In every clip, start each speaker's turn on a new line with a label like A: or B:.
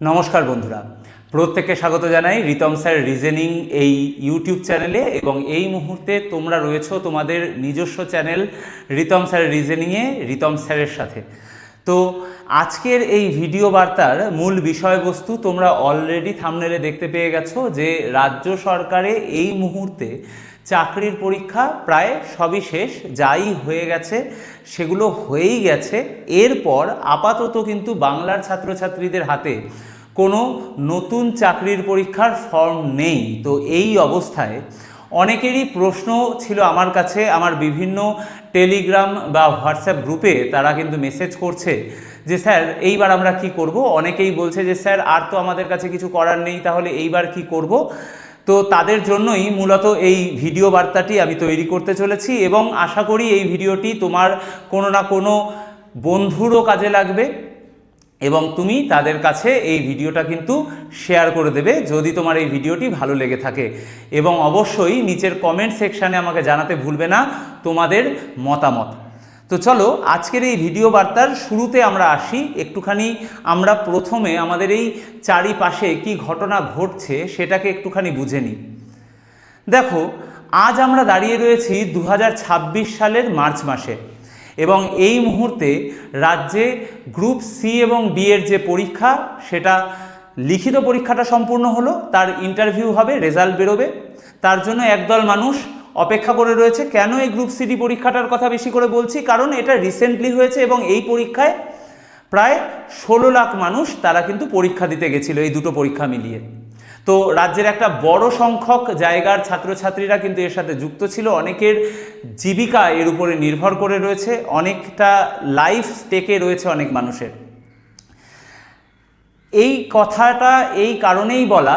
A: নমস্কার বন্ধুরা, প্রত্যেককে স্বাগত জানাই রিতম স্যার রিজনিং এই ইউটিউব চ্যানেলে। এবং এই মুহূর্তে তোমরা রয়েছো তোমাদের নিজস্ব চ্যানেল রিতম স্যার রিজনিংয়ে রিতম স্যারের সাথে। তো আজকের এই ভিডিও বার্তার মূল বিষয়বস্তু তোমরা অলরেডি থাম্বনেলে দেখতে পেয়ে গেছো যে রাজ্য সরকারে এই মুহূর্তে চাকরির পরীক্ষা প্রায় সবই শেষ, যাই হয়ে গেছে সেগুলো হয়েই গেছে। এরপর আপাতত কিন্তু বাংলার ছাত্রছাত্রীদের হাতে কোনো নতুন চাকরির পরীক্ষার ফর্ম নেই। তো এই অবস্থায় অনেকেরই প্রশ্ন ছিল আমার কাছে, আমার বিভিন্ন টেলিগ্রাম বা হোয়াটসঅ্যাপ গ্রুপে তারা কিন্তু মেসেজ করছে যে স্যার এইবার আমরা কি করব। অনেকেই বলছে যে স্যার আর তো আমাদের কাছে কিছু করার নেই, তাহলে এইবার কি করব। তো তাদের জন্যই মূলত এই ভিডিও বার্তাটি আমি তৈরি করতে চলেছি এবং আশা করি এই ভিডিওটি তোমার কোনো না কোনো বন্ধুরও কাজে লাগবে এবং তুমি তাদের কাছে এই ভিডিওটা কিন্তু শেয়ার করে দেবে যদি তোমার এই ভিডিওটি ভালো লেগে থাকে। এবং অবশ্যই নিচের কমেন্ট সেকশানে আমাকে জানাতে ভুলবে না তোমাদের মতামত। তো চলো আজকের এই ভিডিও বার্তার শুরুতে আমরা আসি। একটুখানি আমরা প্রথমে আমাদের এই চারিপাশে কি ঘটনা ঘটছে সেটাকে একটুখানি বুঝে নিই। দেখো, আজ আমরা দাঁড়িয়ে রয়েছি 2026 সালের মার্চ মাসে এবং এই মুহূর্তে রাজ্যে গ্রুপ সি এবং ডি এর যে পরীক্ষা সেটা লিখিত পরীক্ষাটা সম্পূর্ণ হলো, তার ইন্টারভিউ হবে, রেজাল্ট বেরোবে। তার জন্য একদল মানুষ অপেক্ষা করে রয়েছে। কেন এই গ্রুপ সি ডি পরীক্ষাটার কথা বেশি করে বলছি, কারণ এটা রিসেন্টলি হয়েছে এবং এই পরীক্ষায় প্রায় 16 লাখ মানুষ তারা কিন্তু পরীক্ষা দিতে গেছিল এই দুটো পরীক্ষা মিলিয়ে। তো রাজ্যের একটা বড় সংখ্যক জায়গার ছাত্রছাত্রীরা কিন্তু এর সাথে যুক্ত ছিল। অনেকের জীবিকা এর উপরে নির্ভর করে রয়েছে, অনেকটা লাইফ স্টেকে রয়েছে অনেক মানুষের। এই কথাটা এই কারণেই বলা,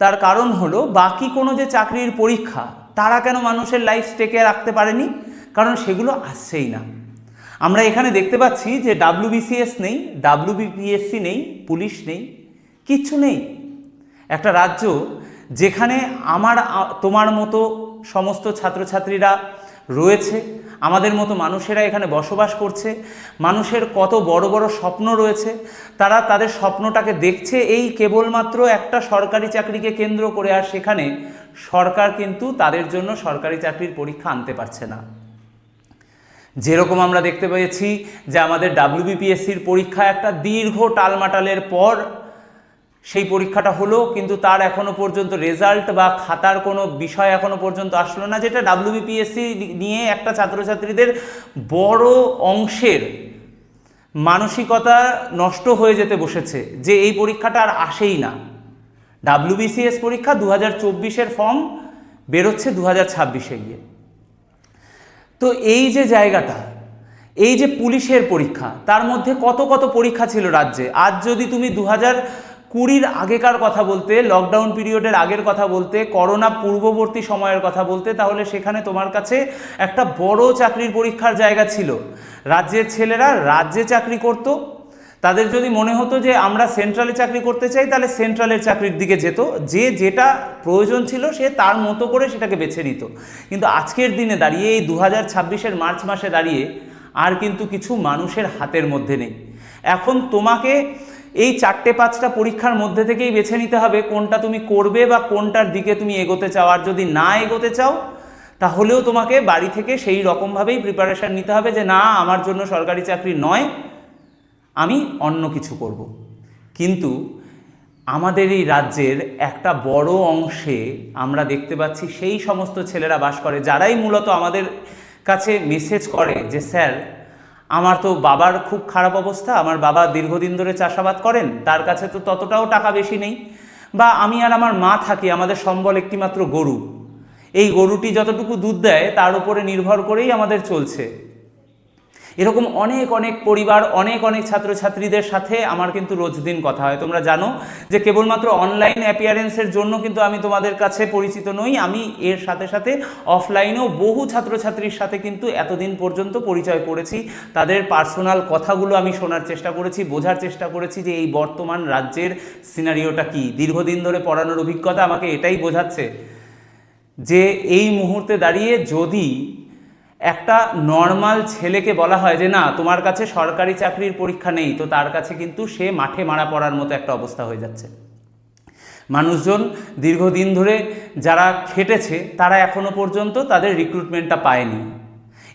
A: তার কারণ হলো বাকি কোনো যে চাকরির পরীক্ষা তারা কেন মানুষের লাইফ স্টেকে রাখতে পারেনি, কারণ সেগুলো আসছেই না। আমরা এখানে দেখতে পাচ্ছি যে WBCS নেই, WBPSC নেই, পুলিশ নেই, কিচ্ছু নেই। একটা রাজ্য যেখানে তোমার মতো সমস্ত ছাত্রছাত্রীরা রয়েছে, আমাদের মতো মানুষেরা এখানে বসবাস করছে, মানুষের কত বড় বড় স্বপ্ন রয়েছে, তারা তাদের স্বপ্নটাকে দেখছে এই কেবলমাত্র একটা সরকারি চাকরিকে কেন্দ্র করে। আর সেখানে সরকার কিন্তু তাদের জন্য সরকারি চাকরির পরীক্ষা আনতে পারছে না। যেরকম আমরা দেখতে পেয়েছি যে আমাদের WBPSCর পরীক্ষা একটা দীর্ঘ টালমাটালের পর সেই পরীক্ষাটা হলো, কিন্তু তার এখনো পর্যন্ত রেজাল্ট বা খাতার কোনো বিষয় এখনো পর্যন্ত আসলো না, যেটা WBPSC নিয়ে একটা ছাত্রছাত্রীদের বড় অংশের মানসিকতা নষ্ট হয়ে যেতে বসেছে যে এই পরীক্ষাটা আর আসেই না। WBCS পরীক্ষা 2024-এর ফর্ম বেরোচ্ছে 2026-এ গিয়ে। তো এই যে জায়গাটা, এই যে পুলিশের পরীক্ষা, তার মধ্যে কত কত পরীক্ষা ছিল রাজ্যে। আজ যদি তুমি 2020-র আগেকার কথা বলতে, লকডাউন পিরিয়ডের আগের কথা বলতে, করোনা পূর্ববর্তী সময়ের কথা বলতে, তাহলে সেখানে তোমার কাছে একটা বড় চাকরির পরীক্ষার জায়গা ছিল। রাজ্যের ছেলেরা রাজ্যে চাকরি করত, তাদের যদি মনে হতো যে আমরা সেন্ট্রালে চাকরি করতে চাই তাহলে সেন্ট্রালের চাকরির দিকে যেত, যে যেটা প্রয়োজন ছিল সে তার মতো করে সেটাকে বেছে নিত। কিন্তু আজকের দিনে দাঁড়িয়ে এই 2026-এর মার্চ মাসে দাঁড়িয়ে আর কিন্তু কিছু মানুষের হাতের মধ্যে নেই। এখন তোমাকে এই 4-5টা পরীক্ষার মধ্যে থেকেই বেছে নিতে হবে কোনটা তুমি করবে বা কোনটার দিকে তুমি এগোতে চাও। আর যদি না এগোতে চাও তাহলেও তোমাকে বাড়ি থেকে সেই রকমভাবেই প্রিপারেশান নিতে হবে যে না, আমার জন্য সরকারি চাকরি নয়, আমি অন্য কিছু করব। কিন্তু আমাদের এই রাজ্যের একটা বড় অংশে আমরা দেখতে পাচ্ছি সেই সমস্ত ছেলেরা বাস করে যারাই মূলত আমাদের কাছে মেসেজ করে যে স্যার আমার তো বাবার খুব খারাপ অবস্থা, আমার বাবা দীর্ঘদিন ধরে চাষাবাদ করেন, তার কাছে তো ততটাও টাকা বেশি নেই, বা আমি আর আমার মা থাকি, আমাদের সম্বল একটিমাত্র গরু, এই গরুটি যতটুকু দুধ দেয় তার উপরে নির্ভর করেই আমাদের চলছে। এরকম অনেক অনেক পরিবার, অনেক অনেক ছাত্রছাত্রীদের সাথে আমার কিন্তু রোজ দিন কথা হয়। তোমরা জানো যে কেবলমাত্র অনলাইন অ্যাপিয়ারেন্সের জন্য কিন্তু আমি তোমাদের কাছে পরিচিত নই, আমি এর সাথে সাথে অফলাইনেও বহু ছাত্রছাত্রীর সাথে কিন্তু এতদিন পর্যন্ত পরিচয় করেছি। তাদের পার্সোনাল কথাগুলো আমি শোনার চেষ্টা করেছি, বোঝার চেষ্টা করেছি যে এই বর্তমান রাজ্যের সিনারিওটা কী। দীর্ঘদিন ধরে পড়ানোর অভিজ্ঞতা আমাকে এটাই বোঝাচ্ছে যে এই মুহূর্তে দাঁড়িয়ে যদি একটা নর্মাল ছেলেকে বলা হয় যে না তোমার কাছে সরকারি চাকরির পরীক্ষা নেই, তো তার কাছে কিন্তু সে মাঠে মারা পড়ার মতো একটা অবস্থা হয়ে যাচ্ছে। মানুষজন দীর্ঘদিন ধরে যারা খেটেছে তারা এখনো পর্যন্ত তাদের রিক্রুটমেন্টটা পায়নি।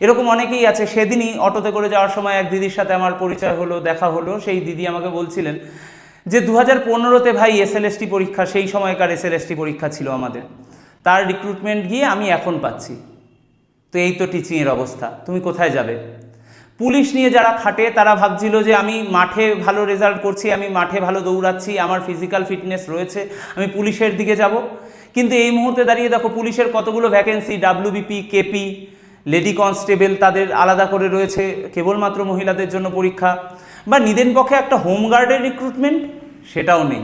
A: এরকম অনেকেই আছে। সেদিনই অটোতে করে যাওয়ার সময় এক দিদির সাথে আমার পরিচয় হলো, দেখা হলো। সেই দিদি আমাকে বলছিলেন যে 2015-তে ভাই এসএলএসটি পরীক্ষা, সেই সময়কার এসএলএসটি পরীক্ষা ছিল আমাদের, তার রিক্রুটমেন্ট গিয়ে আমি এখন পাচ্ছি। তো এই তো টিচিংয়ের অবস্থা, তুমি কোথায় যাবে? পুলিশ নিয়ে যারা খাটে তারা ভাবছিল যে আমি মাঠে ভালো রেজাল্ট করছি, আমি মাঠে ভালো দৌড়াচ্ছি, আমার ফিজিক্যাল ফিটনেস রয়েছে, আমি পুলিশের দিকে যাব। কিন্তু এই মুহূর্তে দাঁড়িয়ে দেখো পুলিশের কতগুলো vacancy, WBP, KP, lady constable, তাদের আলাদা করে রয়েছে, কেবলমাত্র মহিলাদের জন্য পরীক্ষা। বা নিদেন পক্ষে একটা হোমগার্ডের রিক্রুটমেন্ট, সেটাও নেই।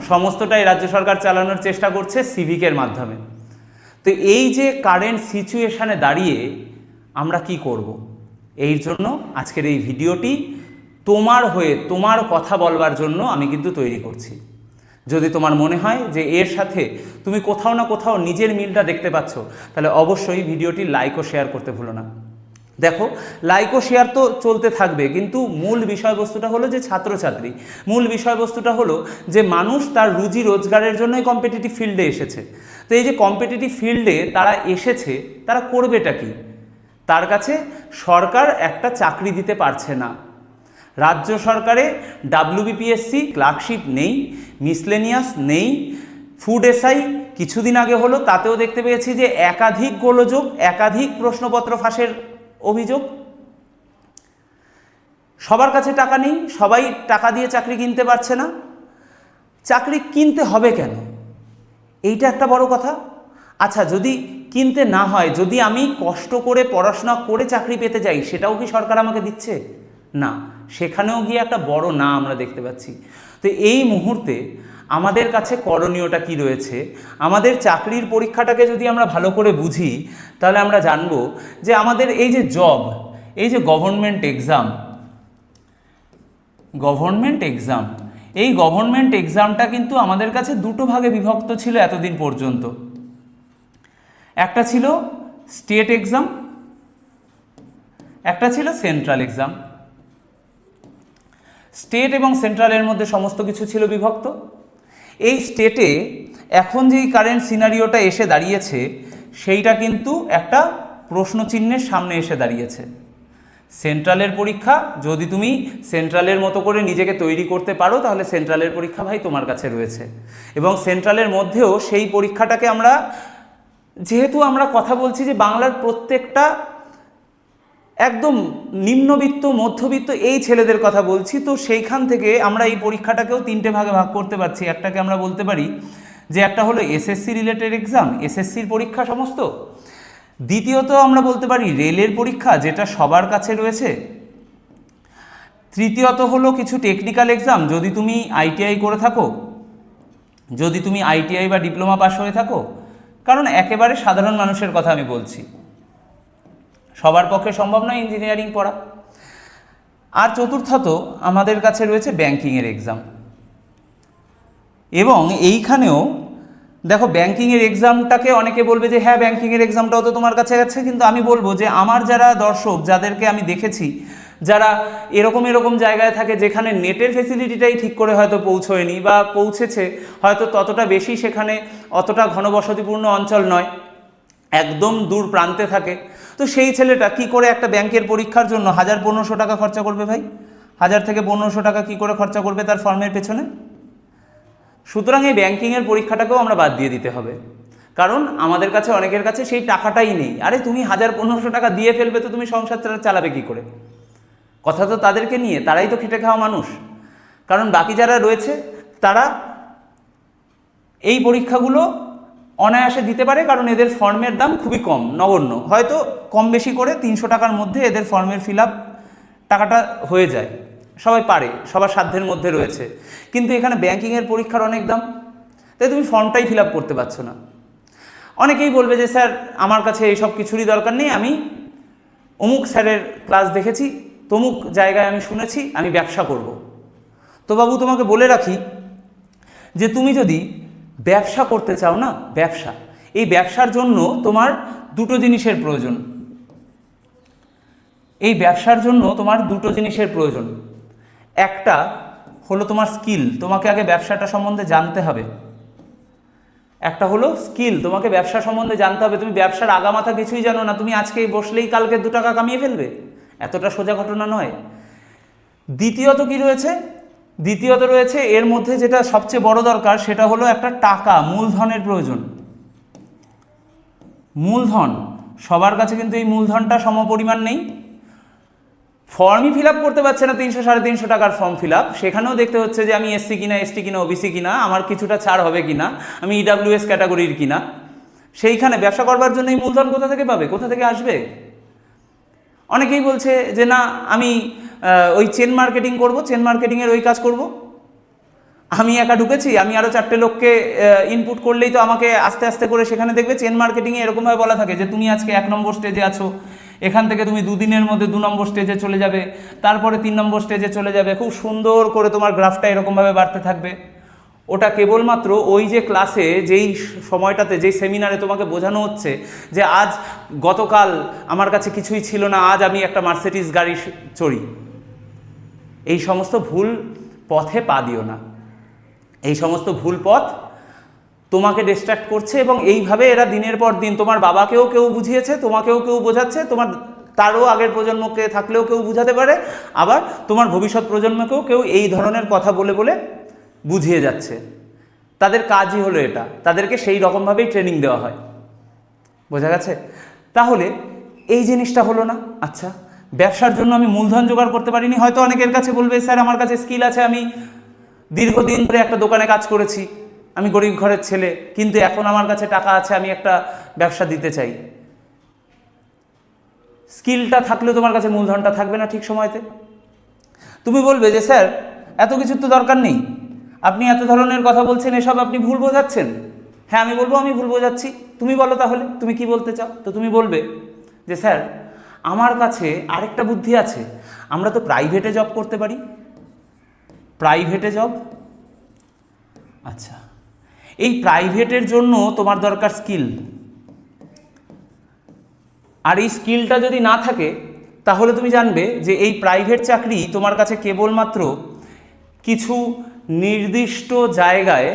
A: সমস্তটাই রাজ্য সরকার চালানোর চেষ্টা করছে সিভিকের মাধ্যমে। তো এই যে কারেন্ট সিচুয়েশানে দাঁড়িয়ে আমরা কি করব, এই জন্য আজকের এই ভিডিওটি তোমার হয়ে তোমার কথা বলবার জন্য আমি কিন্তু তৈরি করছি। যদি তোমার মনে হয় যে এর সাথে তুমি কোথাও না কোথাও নিজের মিলটা দেখতে পাচ্ছ, তাহলে অবশ্যই ভিডিওটি লাইক ও শেয়ার করতে ভুলো না। দেখো, লাইক ও শেয়ার তো চলতে থাকবে, কিন্তু মূল বিষয়বস্তুটা হলো যে ছাত্রছাত্রী, মূল বিষয়বস্তুটা হলো যে মানুষ তার রুজি রোজগারের জন্যই কম্পিটিটিভ ফিল্ডে এসেছে। তো এই যে কম্পিটিটিভ ফিল্ডে তারা এসেছে, তারা করবেটা কি? তার কাছে সরকার একটা চাকরি দিতে পারছে না। রাজ্য সরকারে ডাব্লিউবিপিএসসি ক্লার্কশিপ নেই, মিসলেনিয়াস নেই, ফুড এসআই কিছুদিন আগে হলো, তাতেও দেখতে পেয়েছি যে একাধিক গোলযোগ, একাধিক প্রশ্নপত্র ফাঁসের অভিযোগ। সবার কাছে টাকা নেই, সবাই টাকা দিয়ে চাকরি কিনতে পারছে না। চাকরি কিনতে হবে কেন, এইটা একটা বড় কথা। আচ্ছা, যদি কিনতে না হয়, যদি আমি কষ্ট করে পড়াশোনা করে চাকরি পেতে যাই, সেটাও কি সরকার আমাকে দিচ্ছে? না, সেখানেও গিয়ে একটা বড় না আমরা দেখতে পাচ্ছি। তো এই মুহূর্তে আমাদের কাছে করণীয়টা কি রয়েছে? আমাদের চাকরির পরীক্ষাটাকে যদি আমরা ভালো করে বুঝি, তাহলে আমরা জানব যে আমাদের এই যে জব, এই যে গভর্নমেন্ট এক্সাম, এই গভর্নমেন্ট এক্সামটা কিন্তু আমাদের কাছে দুটো ভাগে বিভক্ত ছিল এতদিন পর্যন্ত। একটা ছিল স্টেট এক্সাম, একটা ছিল সেন্ট্রাল এক্সাম। স্টেট এবং সেন্ট্রালের মধ্যে সমস্ত কিছু ছিল বিভক্ত। এই স্টেটে এখন যেই কারেন্ট সিনারিওটা এসে দাঁড়িয়েছে, সেইটা কিন্তু একটা প্রশ্নচিহ্নের সামনে এসে দাঁড়িয়েছে। সেন্ট্রালের পরীক্ষা, যদি তুমি সেন্ট্রালের মতো করে নিজেকে তৈরি করতে পারো, তাহলে সেন্ট্রালের পরীক্ষা ভাই তোমার কাছে রয়েছে। এবং সেন্ট্রালের মধ্যেও সেই পরীক্ষাটাকে আমরা, যেহেতু আমরা কথা বলছি যে বাংলার প্রত্যেকটা একদম নিম্নবিত্ত, মধ্যবিত্ত এই ছেলেদের কথা বলছি, তো সেইখান থেকে আমরা এই পরীক্ষাটাকেও তিনটে ভাগে ভাগ করতে পারছি। একটাকে আমরা বলতে পারি যে একটা হলো এসএসসি রিলেটেড এক্সাম, এসএসসির পরীক্ষা সমস্ত। দ্বিতীয়ত আমরা বলতে পারি রেলের পরীক্ষা, যেটা সবার কাছে রয়েছে। তৃতীয়ত হলো কিছু টেকনিক্যাল এক্সাম, যদি তুমি আইটিআই করে থাকো, যদি তুমি আইটিআই বা ডিপ্লোমা পাস হয়ে থাকো, কারণ একেবারে সাধারণ মানুষের কথা আমি বলছি, সবার পক্ষে সম্ভব নয় ইঞ্জিনিয়ারিং পড়া। আর চতুর্থত আমাদের কাছে রয়েছে ব্যাংকিংয়ের এক্সাম। এবং এইখানেও দেখো, ব্যাংকিংয়ের এক্সামটাকে অনেকে বলবে যে হ্যাঁ ব্যাংকিংয়ের এক্সামটাও তো তোমার কাছে আছে, কিন্তু আমি বলবো যে আমার যারা দর্শক, যাদেরকে আমি দেখেছি, যারা এরকম জায়গায় থাকে যেখানে নেটের ফেসিলিটিটাই ঠিক করে হয়তো পৌঁছয়নি, বা পৌঁছেছে হয়তো ততটা বেশি, সেখানে অতটা ঘনবসতিপূর্ণ অঞ্চল নয়, একদম দূর প্রান্তে থাকে, তো সেই ছেলেটা কি করে একটা ব্যাংকের পরীক্ষার জন্য 1000-1500 টাকা খরচা করবে ভাই? 1000 থেকে 1500 টাকা কি করে খরচা করবে তার ফর্মের পেছনে? সুতরাং এই ব্যাংকিংয়ের পরীক্ষাটাকেও আমরা বাদ দিয়ে দিতে হবে, কারণ আমাদের কাছে অনেকের কাছে সেই টাকাটাই নেই। আরে তুমি 1000-1500 টাকা দিয়ে ফেলবে, তো তুমি সংসার চালাবে কি করে? কথা তো তাদেরকে নিয়ে, তারাই তো খেটে খাওয়া মানুষ। কারণ বাকি যারা রয়েছে তারা এই পরীক্ষাগুলো অনায়াসে দিতে পারে, কারণ এদের ফর্মের দাম খুবই কম, নগণ্য, হয়তো কম বেশি করে 300 টাকার মধ্যে এদের ফর্মের ফিল আপ টাকাটা হয়ে যায়, সবাই পারে, সবার সাধ্যের মধ্যে রয়েছে। কিন্তু এখানে ব্যাংকিংয়ের পরীক্ষার অনেক দাম, তাই তুমি ফর্মটাই ফিল আপ করতে পারছো না। অনেকেই বলবে যে স্যার আমার কাছে এইসব কিছুরই দরকার নেই, আমি অমুক স্যারের ক্লাস দেখেছি, তমুক জায়গায় আমি শুনেছি, আমি ব্যবসা করব। তো বাবু তোমাকে বলে রাখি যে তুমি যদি ব্যবসা করতে চাও না, ব্যবসা, এই ব্যবসার জন্য তোমার দুটো জিনিসের প্রয়োজন। এই ব্যবসার জন্য তোমার দুটো জিনিসের প্রয়োজন। একটা হলো তোমার স্কিল, তোমাকে আগে ব্যবসাটা সম্বন্ধে জানতে হবে। একটা হলো স্কিল, তোমাকে ব্যবসা সম্বন্ধে জানতে হবে। তুমি ব্যবসার আগামাথা কিছুই জানো না, তুমি আজকে বসলেই কালকে 2 টাকা কামিয়ে ফেলবে, এতটা সোজা ঘটনা নয়। দ্বিতীয়ত কি রয়েছে? দ্বিতীয়ত রয়েছে এর মধ্যে যেটা সবচেয়ে বড় দরকার, সেটা হলো একটা টাকা, মূলধনের প্রয়োজন। মূলধন, সবার কাছে কিন্তু এই মূলধনটা সমপরিমাণ নেই। ফর্মই ফিল আপ করতে পারছে না 300-350 টাকার ফর্ম ফিল আপ, সেখানেও দেখতে হচ্ছে যে আমি এসসি কিনা, এসটি কিনা, ওবিসি কিনা, আমার কিছুটা ছাড় হবে কিনা, আমি ইডাব্লিউএস ক্যাটাগরির কিনা। সেইখানে ব্যবসা করবার জন্য এই মূলধন কোথা থেকে পাবে, কোথা থেকে আসবে? অনেকেই বলছে যে না আমি ওই চেন মার্কেটিং করব, চেন মার্কেটিংয়ের ওই কাজ করব। আমি একা ঢুকেছি, আমি আরও 4টে লোককে ইনপুট করলেই তো আমাকে আস্তে আস্তে করে সেখানে দেখবে। চেন মার্কেটিংয়ে এরকমভাবে বলা থাকে যে তুমি আজকে 1 নম্বর স্টেজে আছো, এখান থেকে তুমি 2 দিনের মধ্যে 2 নম্বর স্টেজে চলে যাবে, তারপরে 3 নম্বর স্টেজে চলে যাবে, খুব সুন্দর করে তোমার গ্রাফটা এরকমভাবে বাড়তে থাকবে। ওটা কেবলমাত্র ওই যে ক্লাসে, যেই সময়টাতে, যেই সেমিনারে তোমাকে বোঝানো হচ্ছে যে আজ গতকাল আমার কাছে কিছুই ছিল না, আজ আমি একটা মার্সিডিজ গাড়ি চড়ি। এই সমস্ত ভুল পথে পা দিও না। এই সমস্ত ভুল পথ তোমাকে ডিস্ট্র্যাক্ট করছে, এবং এইভাবে এরা দিনের পর দিন, তোমার বাবাকেও কেউ বুঝিয়েছে, তোমাকেও কেউ বোঝাচ্ছে, তোমার তারও আগের প্রজন্মকে থাকলেও কেউ বুঝাতে পারে, আবার তোমার ভবিষ্যৎ প্রজন্মকেও কেউ এই ধরনের কথা বলে বলে বুঝিয়ে যাচ্ছে। তাদের কাজই হলো এটা, তাদেরকে সেই রকমভাবেই ট্রেনিং দেওয়া হয়। বোঝা গেছে? তাহলে এই জিনিসটা হলো না। আচ্ছা, ব্যবসার জন্য আমি মূলধন জোগাড় করতে পারিনি। হয়তো অনেকের কাছে বলবে স্যার আমার কাছে স্কিল আছে, আমি দীর্ঘদিন ধরে একটা দোকানে কাজ করেছি, আমি গরিব ঘরের ছেলে, কিন্তু এখন আমার কাছে টাকা আছে, আমি একটা ব্যবসা দিতে চাই। স্কিলটা থাকলেও তোমার কাছে মূলধনটা থাকবে না ঠিক সময়তে। তুমি বলবে যে স্যার এত কিছুর তো দরকার নেই, আপনি এত ধরনের কথা বলছেন, এসব আপনি ভুল বোঝাচ্ছেন। হ্যাঁ, আমি বলবো আমি ভুল বোঝাচ্ছি। তুমি বলো তাহলে তুমি কি বলতে চাও। তো তুমি বলবে যে স্যার আমার কাছে আরেকটা বুদ্ধি আছে, আমরা তো প্রাইভেটে জব করতে পারি। প্রাইভেটে জব, আচ্ছা, এই প্রাইভেটের জন্য তোমার দরকার স্কিল। আর এই স্কিলটা যদি না থাকে তাহলে তুমি জানবে যে এই প্রাইভেট চাকরি তোমার কাছে কেবলমাত্র কিছু নির্দিষ্ট জায়গায়,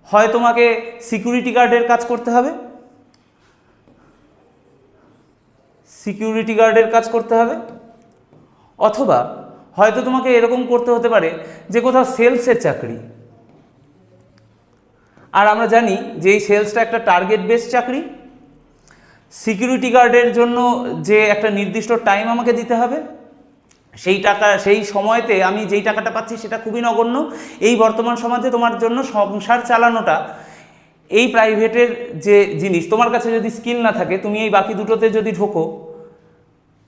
A: হয় তোমাকে সিকিউরিটি গার্ডের কাজ করতে হবে, সিকিউরিটি গার্ডের কাজ করতে হবে, অথবা হয়তো তোমাকে এরকম করতে হতে পারে যে কোথাও সেলসের চাকরি। আর আমরা জানি যে এই সেলসটা একটা টার্গেট বেসড চাকরি। সিকিউরিটি গার্ডের জন্য যে একটা নির্দিষ্ট টাইম আমাকে দিতে হবে, সেই টাকা, সেই সময়তে আমি যেই টাকাটা পাচ্ছি সেটা খুবই নগণ্য। এই বর্তমান সমাজে তোমার জন্য সংসার চালানোটা, এই প্রাইভেটের যে জিনিস, তোমার কাছে যদি স্কিল না থাকে, তুমি এই বাকি দুটোতে যদি ঢোকো,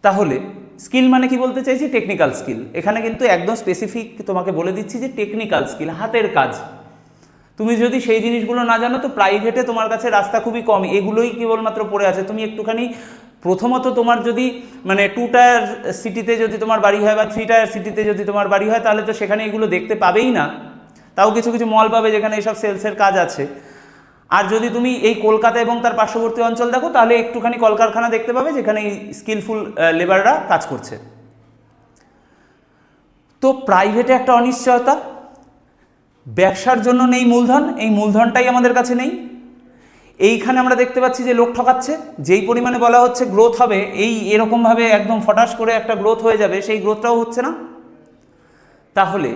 A: তাহলে স্কিল মানে কি বলতে চাইছি, টেকনিক্যাল স্কিল। এখানে কিন্তু একদম স্পেসিফিক তোমাকে বলে দিচ্ছি যে টেকনিক্যাল স্কিল, হাতের কাজ। তুমি যদি সেই জিনিসগুলো না জানো তো প্রাইভেটে তোমার কাছে রাস্তা খুবই কম, এগুলোই কেবলমাত্র পড়ে আছে। তুমি একটুখানি প্রথমত তোমার যদি মানে 2 টায়ার সিটিতে যদি তোমার বাড়ি হয় বা 3 টায়ার সিটিতে যদি তোমার বাড়ি হয়, তাহলে তো সেখানে এগুলো দেখতে পাবেই না। তাও কিছু কিছু মল পাবে যেখানে এইসব সেলসের কাজ আছে। আর যদি তুমি এই কলকাতা এবং তার পার্শ্ববর্তী অঞ্চল দেখো, তাহলে একটুখানি কলকারখানা দেখতে পাবে যেখানে এই স্কিলফুল লেবাররা কাজ করছে। তো প্রাইভেটে একটা অনিশ্চয়তা, ব্যবসার জন্য নেই মূলধন, এই মূলধনটাই আমাদের কাছে নেই। এইখানে আমরা দেখতে পাচ্ছি যে লোক ঠকাচ্ছে, যেই পরিমাণে বলা হচ্ছে গ্রোথ হবে, এই এরকমভাবে একদম ফটাস করে একটা গ্রোথ হয়ে যাবে, সেই গ্রোথটাও হচ্ছে না। তাহলে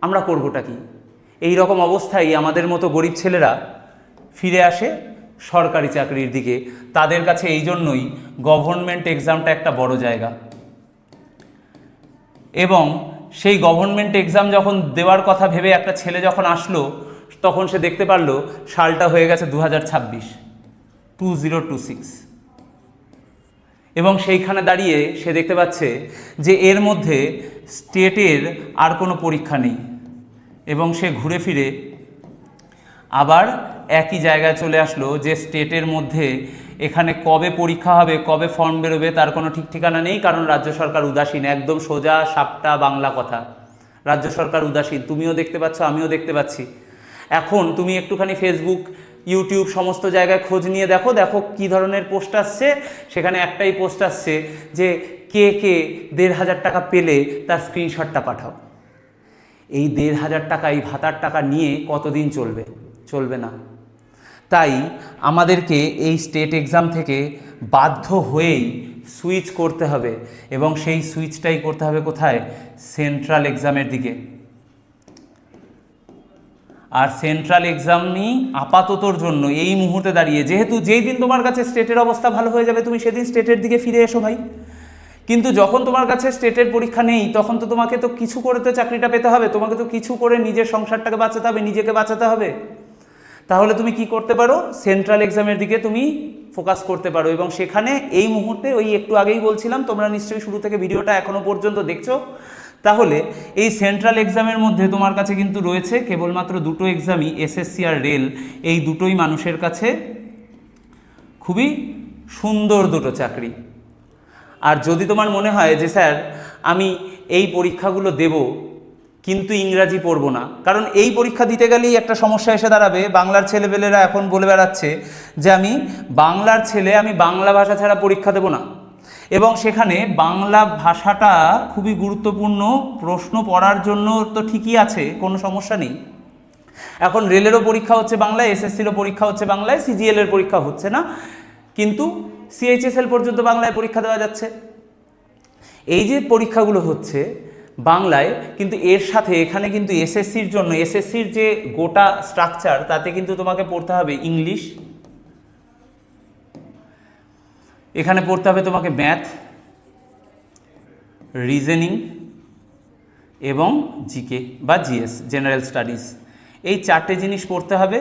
A: আমরা করবোটা কি? এই রকম অবস্থায় আমাদের মতো গরিব ছেলেরা ফিরে আসে সরকারি চাকরির দিকে। তাদের কাছে এই জন্যই গভর্নমেন্ট এক্সামটা একটা বড় জায়গা, এবং সেই গভর্নমেন্ট এক্সাম যখন দেওয়ার কথা ভেবে একটা ছেলে যখন আসলো, তখন সে দেখতে পারলো সালটা হয়ে গেছে 2026, এবং সেইখানে দাঁড়িয়ে সে দেখতে পাচ্ছে যে এর মধ্যে স্টেটের আর কোনো পরীক্ষা নেই, এবং সে ঘুরে ফিরে আবার একই জায়গায় চলে আসলো যে স্টেটের মধ্যে এখানে কবে পরীক্ষা হবে, কবে ফর্ম বেরোবে তার কোনো ঠিক ঠিকানা নেই, কারণ রাজ্য সরকার উদাসীন। একদম সোজা সাপটা বাংলা কথা, রাজ্য সরকার উদাসীন। তুমিও দেখতে পাচ্ছ, আমিও দেখতে পাচ্ছি। এখন তুমি একটুখানি ফেসবুক, ইউটিউব সমস্ত জায়গায় খোঁজ নিয়ে দেখো, দেখো কী ধরনের পোস্ট আসছে। সেখানে একটাই পোস্ট আসছে যে কে কে ১,৫০০ টাকা পেলে তার স্ক্রিনশটটা পাঠাও। এই ১,৫০০ টাকা, এই ভাতার টাকা নিয়ে কতদিন চলবে? চলবে না। তাই আমাদেরকে এই স্টেট এক্সাম থেকে বাধ্য হয়েই সুইচ করতে হবে, এবং সেই সুইচটাই করতে হবে কোথায়? সেন্ট্রাল এক্সামের দিকে। আর সেন্ট্রাল এক্সামই আপাততর জন্য এই মুহূর্তে দাঁড়িয়ে, যেহেতু যেই দিন তোমার কাছে স্টেটের অবস্থা ভালো হয়ে যাবে তুমি সেদিন স্টেটের দিকে ফিরে এসো ভাই। কিন্তু যখন তোমার কাছে স্টেটের পরীক্ষা নেই তখন তো তোমাকে তো কিছু করে তো চাকরিটা পেতে হবে, তোমাকে তো কিছু করে নিজের সংসারটাকে বাঁচাতে হবে, নিজেকে বাঁচাতে হবে। তাহলে তুমি কি করতে পারো? সেন্ট্রাল এক্সামের দিকে তুমি ফোকাস করতে পারো, এবং সেখানে এই মুহূর্তে ওই একটু আগেই বলছিলাম, তোমরা নিশ্চয়ই শুরু থেকে ভিডিওটা এখনো পর্যন্ত দেখছো, তাহলে এই সেন্ট্রাল এক্সামের মধ্যে তোমার কাছে কিন্তু রয়েছে কেবলমাত্র দুটো এক্সামই, এসএসসি আর রেল। এই দুটোই মানুষের কাছে খুবই সুন্দর দুটো চাকরি। আর যদি তোমার মনে হয় যে স্যার আমি এই পরীক্ষাগুলো দেব কিন্তু ইংরাজি পড়বো না, কারণ এই পরীক্ষা দিতে গেলেই একটা সমস্যা এসে দাঁড়াবে। বাংলার ছেলেপেলেরা এখন বলে বেড়াচ্ছে যে আমি বাংলার ছেলে, আমি বাংলা ভাষা ছাড়া পরীক্ষা দেব না, এবং সেখানে বাংলা ভাষাটা খুবই গুরুত্বপূর্ণ। প্রশ্ন পড়ার জন্য তো ঠিকই আছে, কোনো সমস্যা নেই। এখন রেলেরও পরীক্ষা হচ্ছে বাংলায়, এসএসসিরও পরীক্ষা হচ্ছে বাংলায়, সিজিএল এর পরীক্ষা হচ্ছে না, কিন্তু সিএইচএসএল পর্যন্ত বাংলায় পরীক্ষা দেওয়া যাচ্ছে। এই যে পরীক্ষাগুলো হচ্ছে বাংলায়, কিন্তু এর সাথে এখানে কিন্তু এসএসসির জন্য, এসএসসির যে গোটা স্ট্রাকচার তাতে কিন্তু তোমাকে পড়তে হবে ইংলিশ, এখানে পড়তে হবে তোমাকে ম্যাথ, রিজনিং এবং জিকে বা জিএস, জেনারেল স্টাডিজ। এই চারটে জিনিস পড়তে হবে,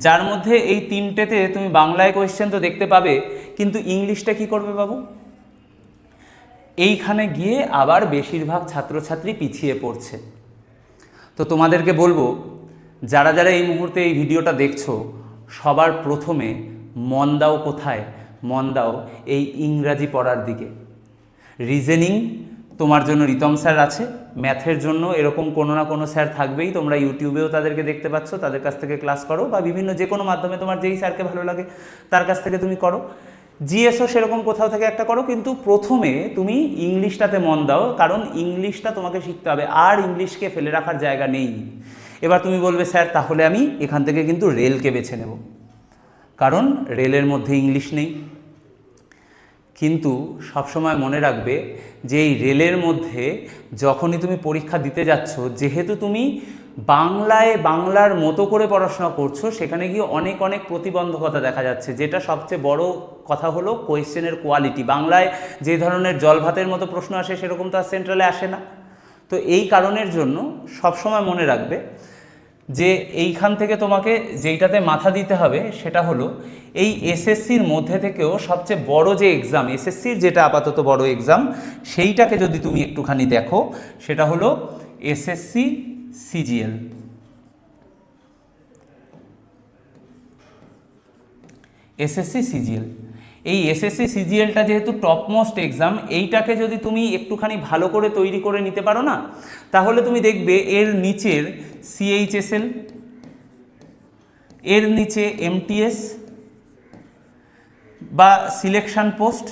A: যার মধ্যে এই তিনটেতে তুমি বাংলায় কোয়েশ্চেন তো দেখতে পাবে, কিন্তু ইংলিশটা কি করবে বাবু? এইখানে গিয়ে আবার বেশিরভাগ ছাত্রছাত্রী পিছিয়ে পড়ছে। তো তোমাদেরকে বলবো, যারা যারা এই মুহূর্তে এই ভিডিওটা দেখছো, সবার প্রথমে মন দাও কোথায়? মন দাও এই ইংরাজি পড়ার দিকে। রিজনিং তোমার জন্য রিতম স্যার আছে, ম্যাথের জন্য এরকম কোনো না কোনো স্যার থাকবেই, তোমরা ইউটিউবেও তাদেরকে দেখতে পাচ্ছ, তাদের কাছ থেকে ক্লাস করো, বা বিভিন্ন যে কোনো মাধ্যমে তোমার যেই স্যারকে ভালো লাগে তার কাছ থেকে তুমি করো। জিএসও সেরকম কোথাও থেকে একটা করো, কিন্তু প্রথমে তুমি ইংলিশটাতে মন দাও, কারণ ইংলিশটা তোমাকে শিখতে হবে, আর ইংলিশকে ফেলে রাখার জায়গা নেই। এবার তুমি বলবে স্যার তাহলে আমি এখান থেকে কিন্তু রেলকে বেছে নেব, কারণ রেলের মধ্যে ইংলিশ নেই। কিন্তু সবসময় মনে রাখবে যে এই রেলের মধ্যে যখনই তুমি পরীক্ষা দিতে যাচ্ছ, যেহেতু তুমি বাংলায় বাংলার মতো করে পড়াশোনা করছো, সেখানে গিয়ে অনেক অনেক প্রতিবন্ধকতা দেখা যাচ্ছে। যেটা সবচেয়ে বড় কথা হলো কোয়েশ্চেনের কোয়ালিটি। বাংলায় যে ধরনের জল ভাতের মতো প্রশ্ন আসে সেরকম তো আর সেন্ট্রালে আসে না। তো এই কারণের জন্য সবসময় মনে রাখবে যে এইখান থেকে তোমাকে যেইটাতে মাথা দিতে হবে সেটা হলো এই এসএসসির মধ্যে থেকেও সবচেয়ে বড় যে এক্সাম, এসএসসির যেটা আপাতত বড় এক্সাম, সেইটাকে যদি তুমি একটুখানি দেখো, সেটা হলো এসএসসি সিজিএল। এসএসসি সিজিএল, এই এসএসসি সিজিএলটা যেহেতু টপমোস্ট এক্সাম, এইটাকে যদি তুমি একটুখানি ভালো করে তৈরি করে নিতে পারো না, তাহলে তুমি দেখবে এর নিচের সিএইচএসএল, এর নিচে এমটিএস বা সিলেকশন পোস্ট,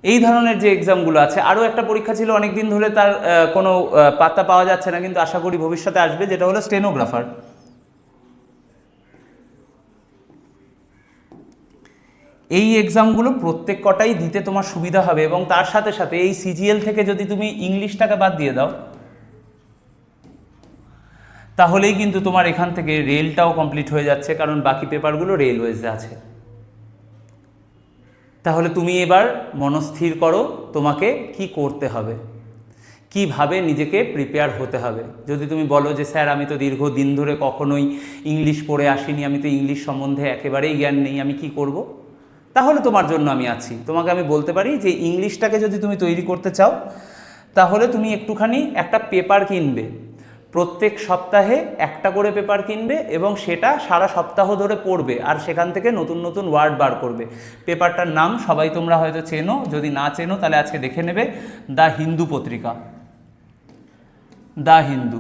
A: এই ধরনের যে এক্সামগুলো আছে। আরও একটা পরীক্ষা ছিল অনেক দিন ধরে, তার কোনো পাত্তা পাওয়া যাচ্ছে না, কিন্তু আশা করি ভবিষ্যতে আসবে, যেটা হলো স্টেনোগ্রাফার। এই এক্সামগুলো প্রত্যেক কটাই দিতে তোমার সুবিধা হবে, এবং তার সাথে সাথে এই সিজিএল থেকে যদি তুমি ইংলিশটাকে বাদ দিয়ে দাও, তাহলেই কিন্তু তোমার এখান থেকে রেলটাও কমপ্লিট হয়ে যাচ্ছে, কারণ বাকি পেপারগুলো রেলওয়েজে আছে। তাহলে তুমি এবার মনস্থির করো তোমাকে কি করতে হবে, কিভাবে নিজেকে প্রিপেয়ার হতে হবে। যদি তুমি বলো যে স্যার আমি তো দীর্ঘদিন ধরে কখনোই ইংলিশ পড়ে আসিনি, আমি তো ইংলিশ সম্বন্ধে একেবারেই জ্ঞান নেই, আমি কি করব, তাহলে তোমার জন্য আমি আছি। তোমাকে আমি বলতে পারি যে ইংলিশটাকে যদি তুমি তৈরি করতে চাও, তাহলে তুমি একটুখানি একটা পেপার কিনবে, প্রত্যেক সপ্তাহে একটা করে পেপার কিনবে, এবং সেটা সারা সপ্তাহ ধরে পড়বে, আর সেখান থেকে নতুন নতুন ওয়ার্ড বার করবে। পেপারটার নাম সবাই তোমরা হয়তো চেনো, যদি না চেনো তাহলে আজকে দেখে নেবে, দ্য হিন্দু পত্রিকা। দ্য হিন্দু,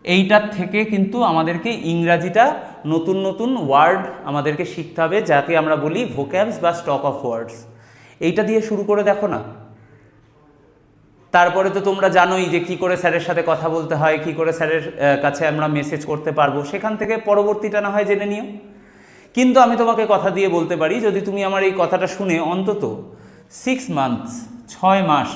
A: এইটার থেকে কিন্তু আমাদেরকে ইংরাজিটা নতুন নতুন ওয়ার্ড আমাদেরকে শিখতে হবে, যাকে আমরা বলি ভোক্যাবস বা স্টক অফ ওয়ার্ডস। এইটা দিয়ে শুরু করে দেখো না। তারপরে তো তোমরা জানোই যে কি করে স্যারের সাথে কথা বলতে হয়, কি করে স্যারের কাছে আমরা মেসেজ করতে পারবো, সেখান থেকে পরবর্তীটা না হয় জেনে নিও। কিন্তু আমি তোমাকে কথা দিয়ে বলতে পারি, যদি তুমি আমার এই কথাটা শুনে অন্তত 6 মান্থস 6 মাস,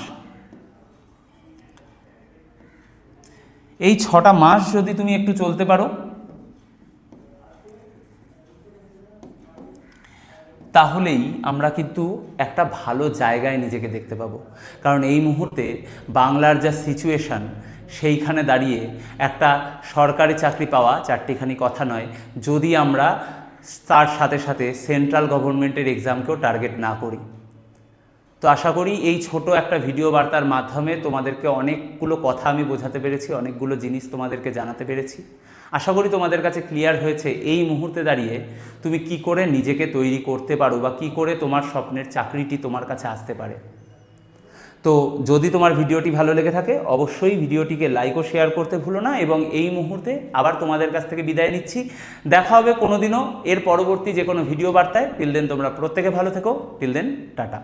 A: এই 6টা মাস যদি তুমি একটু চলতে পারো, তাহলেই আমরা কিন্তু একটা ভালো জায়গায় নিজেকে দেখতে পাবো। কারণ এই মুহূর্তে বাংলার যা সিচুয়েশান, সেইখানে দাঁড়িয়ে একটা সরকারি চাকরি পাওয়া চারটিখানি কথা নয়, যদি আমরা তার সাথে সাথে সেন্ট্রাল গভর্নমেন্টের এক্সামকেও টার্গেট না করি। তো আশা করি এই ছোট একটা ভিডিও বার্তার মাধ্যমে তোমাদেরকে অনেকগুলো কথা আমি বোঝাতে পেরেছি, অনেকগুলো জিনিস তোমাদেরকে জানাতে পেরেছি। আশা করি তোমাদের কাছে ক্লিয়ার হয়েছে এই মুহূর্তে দাঁড়িয়ে তুমি কি করে নিজেকে তৈরি করতে পারো বা কি করে তোমার স্বপ্নের চাকরিটি তোমার কাছে আসতে পারে। তো যদি তোমার ভিডিওটি ভালো লেগে থাকে অবশ্যই ভিডিওটিকে লাইক ও শেয়ার করতে ভুলো না। এবং এই মুহূর্তে আবার তোমাদের কাছ থেকে বিদায় নিচ্ছি। দেখা হবে কোনোদিনও এর পরবর্তী যে কোনো ভিডিও বার্তায়। টিল দেন তোমরা প্রত্যেকে ভালো থেকো। Till then tata.